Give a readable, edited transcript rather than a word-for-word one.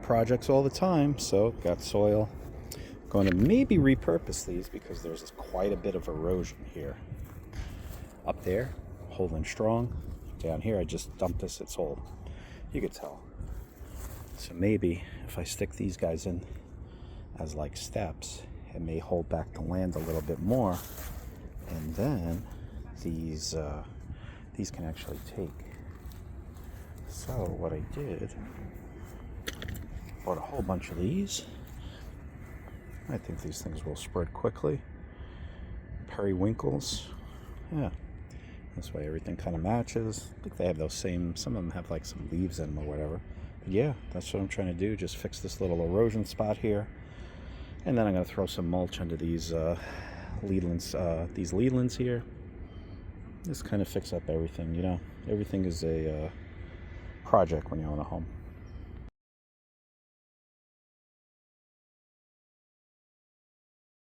Projects all the time, so got soil. Going to maybe repurpose these because there's quite a bit of erosion here. Up there, holding strong. Down here, I just dumped this, it's old. You could tell. So maybe if I stick these guys in as like steps, it may hold back the land a little bit more. And then these can actually take. So what I did, bought a whole bunch of these. I think these things will spread quickly. Periwinkles. Yeah. This way everything kind of matches. I think they have those same, some of them have like some leaves in them or whatever. But yeah, that's what I'm trying to do. Just fix this little erosion spot here. And then I'm going to throw some mulch under these leadlands here. Just kind of fix up everything, you know. Everything is a project when you own a home.